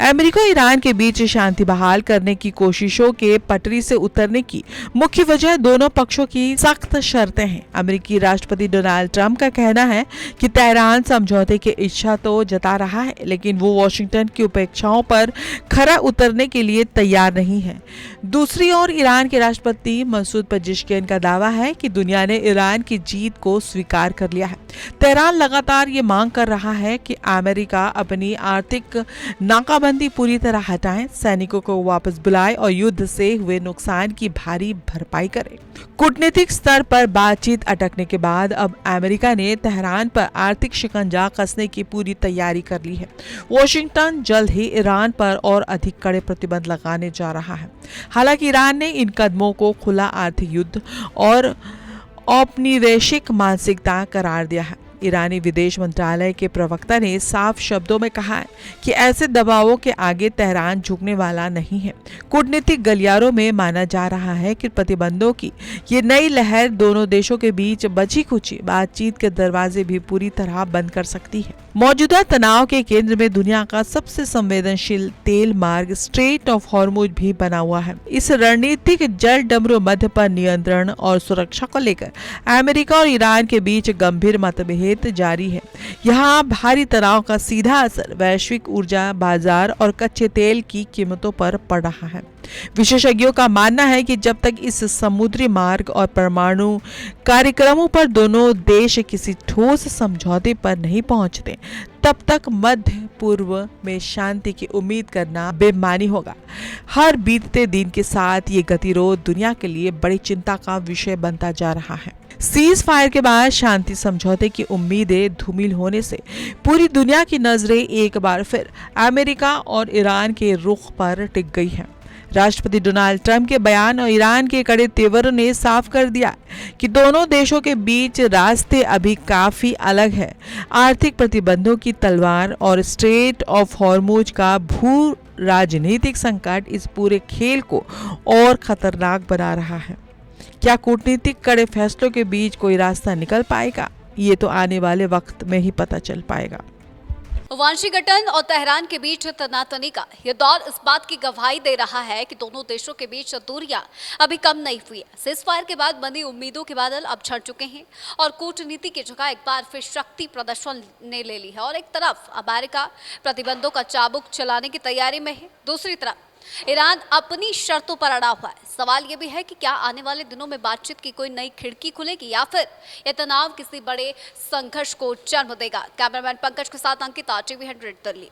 America और Iran के बीच शांति बहाल करने की कोशिशों के पटरी से उतरने की मुख्य वजह दोनों पक्षों की सख्त शर्तें हैं। अमेरिकी राष्ट्रपति डोनाल्ड ट्रंप का कहना है कि तेहरान समझौते की इच्छा तो जता रहा है, लेकिन वो वॉशिंगटन की अपेक्षाओं पर खरा उतरने के लिए तैयार नहीं है। दूसरी ओर ईरान के राष्ट्रपति मसूद पेजेश्कियान का दावा है कि दुनिया ने ईरान की जीत को स्वीकार कर लिया है। तेहरान लगातार ये मांग कर रहा है कि अमेरिका अपनी आर्थिक नाकाबंदी पूरी तरह हटाए, सैनिकों को वापस बुलाए और युद्ध से हुए नुकसान की भारी भरपाई करे। कूटनीतिक स्तर पर बातचीत अटकने के बाद अब अमेरिका ने तेहरान पर आर्थिक शिकंजा कसने की पूरी तैयारी कर ली है। वॉशिंगटन जल्द ही ईरान पर और अधिक कड़े प्रतिबंध लगाने जा रहा है। हालांकि ईरान ने इन कदमों को खुला आर्थिक युद्ध और औपनिवेशिक मानसिकता करार दिया है। ईरानी विदेश मंत्रालय के प्रवक्ता ने साफ शब्दों में कहा है कि ऐसे दबावों के आगे तेहरान झुकने वाला नहीं है। कूटनीतिक गलियारों में माना जा रहा है कि प्रतिबंधों की ये नई लहर दोनों देशों के बीच बची खुची बातचीत के दरवाजे भी पूरी तरह बंद कर सकती है। मौजूदा तनाव के केंद्र में दुनिया का सबसे संवेदनशील तेल मार्ग स्ट्रेट ऑफ हॉर्मुज भी बना हुआ है। इस रणनीतिक जल डमरू मध्य पर नियंत्रण और सुरक्षा को लेकर अमेरिका और ईरान के बीच गंभीर मतभेद जारी है। यहाँ भारी तनाव का सीधा असर वैश्विक ऊर्जा बाजार और कच्चे तेल की कीमतों पर पड़ रहा है। विशेषज्ञों का मानना है कि जब तक इस समुद्री मार्ग और परमाणु कार्यक्रमों पर दोनों देश किसी ठोस समझौते पर नहीं पहुंचते, तब तक मध्य पूर्व में शांति की उम्मीद करना बेमानी होगा। हर बीतते दिन के साथ ये गतिरोध दुनिया के लिए बड़ी चिंता का विषय बनता जा रहा है। सीज फायर के बाद शांति समझौते की उम्मीदें धूमिल होने से पूरी दुनिया की नजरें एक बार फिर अमेरिका और ईरान के रुख पर टिक गई हैं। राष्ट्रपति डोनाल्ड ट्रंप के बयान और ईरान के कड़े तेवरों ने साफ कर दिया कि दोनों देशों के बीच रास्ते अभी काफी अलग है। आर्थिक प्रतिबंधों की तलवार और स्ट्रेट ऑफ हॉर्मुज का भू राजनीतिक संकट इस पूरे खेल को और खतरनाक बना रहा है। क्या कूटनीतिक कड़े फैसलों के बीच कोई रास्ता निकल पाएगा? ये तो आने वाले वक्त में ही पता चल पाएगा। वाशिंगटन और तेहरान के बीच तनातनी का यह दौर इस बात की गवाही दे रहा है कि दोनों देशों के बीच दूरियां अभी कम नहीं हुई है। सीज़फायर के बाद बनी उम्मीदों के बादल अब छट चुके हैं और कूटनीति की जगह एक बार फिर शक्ति प्रदर्शन ने ले ली है। और एक तरफ अमेरिका प्रतिबंधों का चाबुक चलाने की तैयारी में है, दूसरी तरफ ईरान अपनी शर्तों पर अड़ा हुआ है। सवाल यह भी है कि क्या आने वाले दिनों में बातचीत की कोई नई खिड़की खुलेगी या फिर यह तनाव किसी बड़े संघर्ष को जन्म देगा। कैमरामैन पंकज के साथ अंकिता, TV 100 दिल्ली।